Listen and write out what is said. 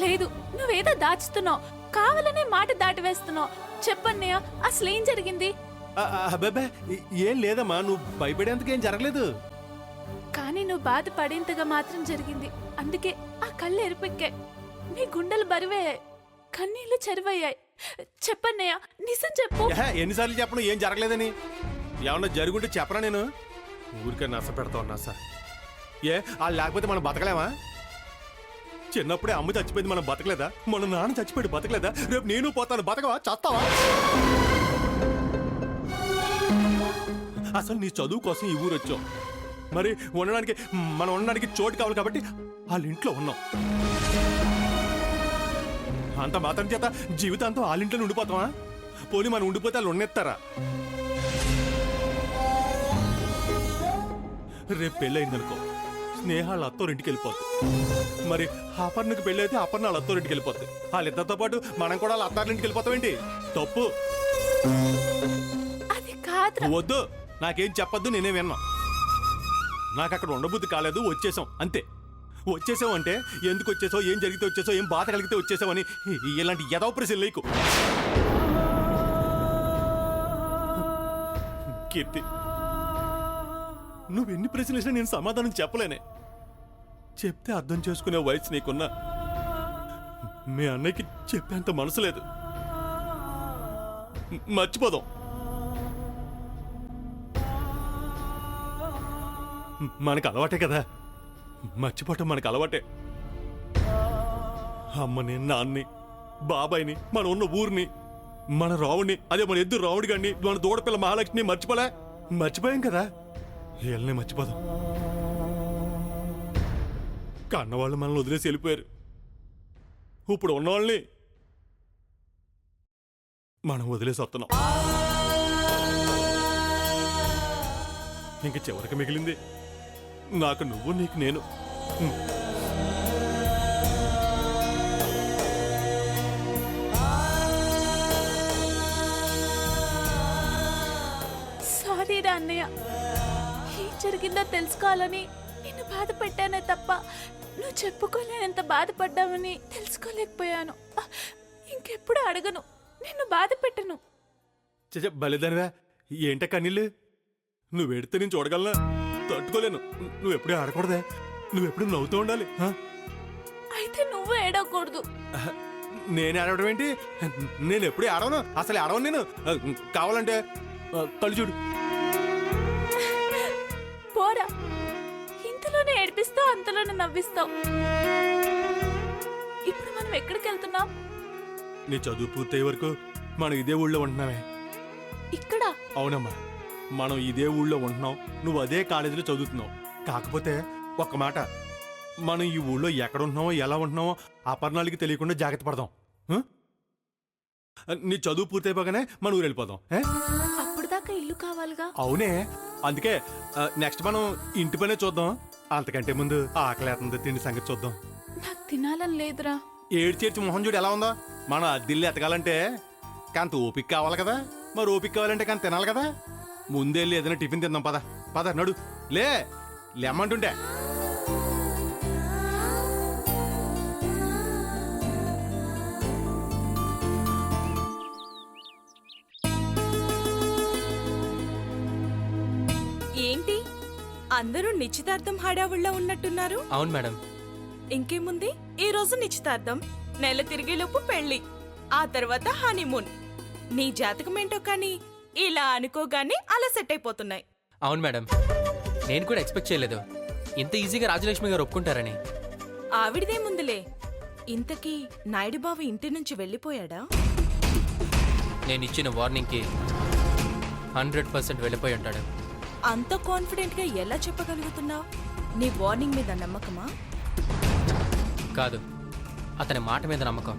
లేదు, నువ్వేదో దాచుతున్నావు, కావాలనే మాట దాటి వేస్తున్నావు. చెప్పన్నయ్య, అసలేం జరిగింది? అబ్బాబే ఏం లేదమ్మా, నువ్వు భయపడేందుకేం జరగలేదు. కానీ నువ్వు బాధపడేంతగా మాత్రం జరిగింది. అందుకే ఆ కళ్ళు ఎరిపెక్కాయి, నీ గుండెలు బరువయ్యాయి, కన్నీళ్లు చెరువయ్యాయి. చెప్పన్నయ్య, నిజం చెప్పు. ఎన్నిసార్లు చెప్పను ఏం జరగలేదని? ఏమన్నా జరుగుంటే చెప్పరా? నేను ఊరికే నస పెడతా ఉన్నా సార్. వాళ్ళు లేకపోతే మనం బతకలేమా? చిన్నప్పుడే అమ్మ చచ్చిపోయింది, మనం బతకలేదా? మన నాన్న చచ్చిపోయి బతకలేదా? రేపు నేను పోతాను, బతకవా? చేస్తావా? అసలు నీ చదువు కోసం ఈ ఊరు వచ్చాం, మరి మనం ఉండడానికి చోటు కావాలి కాబట్టి వాళ్ళ ఇంట్లో ఉన్నాం. అంత మాత్రం చేత జీవితాంతం వాళ్ళ ఇంట్లో ఉండిపోతావా? పోనీ మనం ఉండిపోతే వాళ్ళు ఉన్నెత్తారా? రేపు పెళ్ళయిందనుకో, స్నేహాళ్ళ అత్తోరింటికి వెళ్ళిపోద్ది. మరి అపర్ణకి పెళ్ళి అయితే అపర్ణ వాళ్ళ అత్తోరింటికి వెళ్ళిపోద్ది. వాళ్ళిద్దరితో పాటు మనం కూడా వాళ్ళ అత్తారింటికి వెళ్ళిపోతామేంటి? తప్పు. అది కాదు. వద్దు, నాకేం చెప్పొద్దు, నేనే విన్నా. నాకు అక్కడ ఉండబుద్ధి కాలేదు, వచ్చేసాం అంతే. వచ్చేసావు అంటే ఎందుకు వచ్చేసావు, ఏం జరిగితే వచ్చేసావు, ఏం బాధ కలిగితే వచ్చేసావు అని ఇలాంటి ఎదవ ప్రశ్నలు లేకు. కీర్తి, నువ్వెన్ని ప్రశ్నలు వేసినా నేను సమాధానం చెప్పలేనే. చెప్తే అర్థం చేసుకునే వయసు నీకున్నా, మీ అన్నయ్యకి చెప్పేంత మనసు లేదు. మర్చిపోదాం. మనకు అలవాటే కదా, మర్చిపోవటం మనకు అలవాటే. అమ్మని, నాన్ని, బాబాయిని, మన ఉన్న ఊరిని, మన రావుడిని, అదే మన ఎద్దు రావుడి గారిని, మన దూడపిల్ల మహాలక్ష్మిని మర్చిపోయాం కదా. వీళ్ళని మర్చిపోదాం. కన్నవాళ్ళు మనల్ని వదిలేసి వెళ్ళిపోయారు. ఇప్పుడు ఉన్నవాళ్ళని మనం వదిలేసి వస్తున్నాం. ఇంక చివరికి మిగిలింది నాకు నువ్వు, నీకు నేను. సారీ రా అన్నయ్య, ఏం జరిగిందో తెలుసుకోవాలని నిన్ను బాధ పెట్టానే తప్ప నువ్వు చెప్పుకోలేనంత బాధపడ్డావని తెలుసుకోలేకపోయాను. ఇంకెప్పుడు అడగను, నిన్ను బాధ పెట్టను. బలిదానివా? ఏంట కన్నీళ్ళు? నువ్వు ఎడితే నేను చూడగలనా? తట్టుకోలేను. నువ్వెప్పుడే ఆడకూడదే, నువ్వెప్పుడు నవ్వుతూ ఉండాలి. అయితే నువ్వు ఏడవకూడదు. నేను ఆడవడం ఏంటి? నేను ఎప్పుడే ఆడవను, అసలు ఆడవను నేను. కావాలంటే కళ్ళు చూడు. పోరా, ఇంతలోనే ఏడిపిస్తావు, అంతలోనే నవ్విస్తావు. ఇప్పుడు మనం ఎక్కడికి వెళ్తున్నాం? నీ చదువు పూర్తయ్యే వరకు మనం ఇదే ఊళ్ళో ఉంటున్నామే. ఇక్కడ? అవునమ్మా, మనం ఇదే ఊళ్ళో ఉంటున్నాం, నువ్వు అదే కాలేజీలో చదువుతున్నావు. కాకపోతే ఒక్క మాట, మనం ఈ ఊళ్ళో ఎక్కడ ఉంటున్నామో, ఎలా ఉంటున్నామో అపర్ణాలకి తెలియకుండా జాగ్రత్త పడదాం. నీ చదువు పూర్తయిపోగానే మన ఊరు వెళ్ళిపోదాం. అప్పుడు దాకా ఇల్లు కావాలిగా. అవునే, అందుకే నెక్స్ట్ మనం ఇంటి పనే చూద్దాం. అంతకంటే ముందు ఆకలేతుంది, తిండి సంగతి చూద్దాం. నాకు తినాలని లేదురా. ఏడ్చేర్చి మొహం చూడు ఎలా ఉందో. మనం అద్దిల్లు ఎతకాలంటే కాంత ఓపిక కావాలి కదా, మరి ఓపిక కావాలంటే కాంత తినాలి కదా. ముందెళ్ళి ఏదైనా టిఫిన్ తిందాం. పద పద, నడు, లేమ్మంటుంటే. ఏంటి అందరూ నిశ్చితార్థం హడావుల్లో ఉన్నట్టున్నారు? అవును మేడం. ఇంకేముంది, ఈ రోజు నిశ్చితార్థం, నెల తిరిగేలోపు పెళ్లి, ఆ తర్వాత హనీమూన్. నీ జాతకం ఏంటో కానీ ఇలా అనుకోగానే అలా సెట్ అయిపోతున్నాయి. అవును మేడం, నేను కూడా ఎక్స్పెక్ట్ చేయలేదు ఇంత ఈజీగా రాజలక్ష్మి గారు ఒప్పుకుంటారని. ఆవిడదేముందిలే. ఇంతకీ నాయుడు బావ ఇంటి నుంచి వెళ్ళిపోయాడా? నేను ఇచ్చిన వార్నింగ్కి 100% వెళ్ళిపోయి ఉంటాడు. అంత కాన్ఫిడెంట్ గా ఎలా చెప్పగలుగుతున్నావు? నీ వార్నింగ్ మీద నమ్మకమా? కాదు, అతని మాట మీద నమ్మకం.